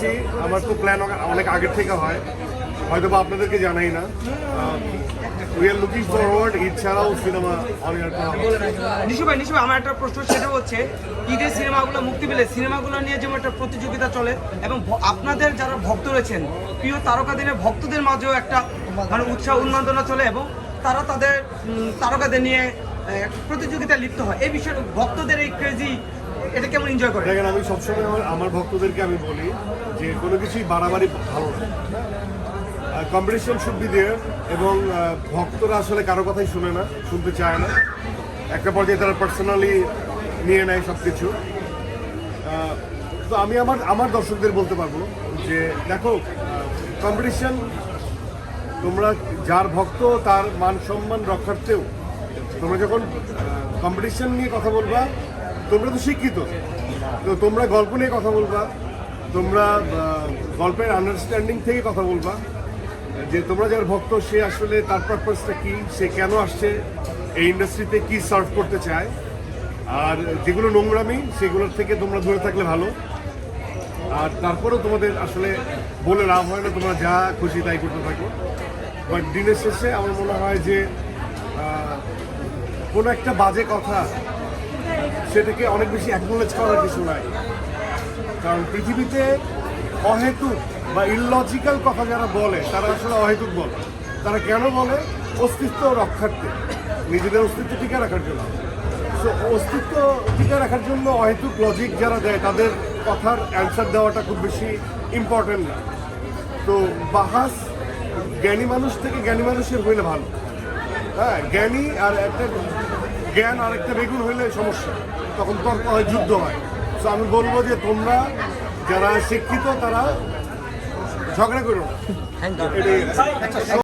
আসছি, আমার তো প্ল্যান অনেক আগের থেকে হয়, হয়তো বা আপনাদেরকে জানাই না। We are looking forward, Eid ছাড়াও সিনেমা অন এয়ার করা হবে। নিশু ভাই আমার একটা প্রশ্ন, সেটা হচ্ছে ঈদের সিনেমাগুলো মুক্তি পেলে সিনেমাগুলো নিয়ে যেমন একটা প্রতিযোগিতা চলে এবং আপনাদের যারা ভক্ত রয়েছেন প্রিয় তারকাদের ভক্তদের মাঝেও একটা মানে উৎসাহ উন্মাদনা চলে এবং তারা তাদের তারকাদের নিয়ে প্রতিযোগিতায় লিপ্ত হয়। এই বিষয়ে ভক্তদের এই ক্রেজি এটা কেমন এনজয় করে? দেখেন, আমি সবসময় আমার ভক্তদেরকে আমি বলি যে কোনো কিছুই বাড়াবাড়ি ভালো না, কম্পিটিশন শুড বি দেয়ার। এবং ভক্তরা আসলে কারো কথাই শুনে না, শুনতে চায় না, একটা পর্যায়ে তারা পার্সোনালি নিয়ে নেয় সব কিছু। তো আমি আমার দর্শকদের বলতে পারবো যে দেখো, কম্পিটিশন, তোমরা যার ভক্ত তার মান সম্মান রক্ষার্থেও তোমরা যখন কম্পিটিশন নিয়ে কথা বলবা, তোমরা তো শিক্ষিত, তো তোমরা গল্প নিয়ে কথা বলবা, তোমরা গল্পের আন্ডারস্ট্যান্ডিং থেকে কথা বলবা, যে তোমরা যার ভক্ত সে আসলে তার পারপাসটা কী, সে কেন আসছে, এই ইন্ডাস্ট্রিতে কী সার্ভ করতে চায়। আর যেগুলো নোংরামি সেগুলোর থেকে তোমরা দূরে থাকলে ভালো। আর তারপরেও তোমাদের আসলে বলে লাভ হয় না, তোমরা যা খুশি তাই করতে থাকো। বাট দিনের শেষে আমার মনে হয় যে কোনো একটা বাজে কথা সেটাকে অনেক বেশি অ্যাকনোলেজ করার কিছু নাই। কারণ পৃথিবীতে অহেতুক বা ইললজিক্যাল কথা যারা বলে তারা আসলে অহেতুক বলে। তারা কেন বলে? অস্তিত্ব রক্ষার্থে, নিজেদের অস্তিত্ব টিকে রাখার জন্য। সো অস্তিত্ব টিকে রাখার জন্য অহেতুক লজিক যারা দেয় তাদের কথার অ্যান্সার দেওয়াটা খুব বেশি ইম্পর্টেন্ট না। তো বাহাস জ্ঞানী মানুষ থেকে জ্ঞানী মানুষের হইলে ভালো। হ্যাঁ, জ্ঞানী আর একটা জ্ঞান আর একটা বেগুন হইলে সমস্যা, তখন তর্ক হয়, যুদ্ধ হয়। তো আমি বলবো যে তোমরা যারা শিক্ষিত তারা ঝগড়া করো না। Thank you.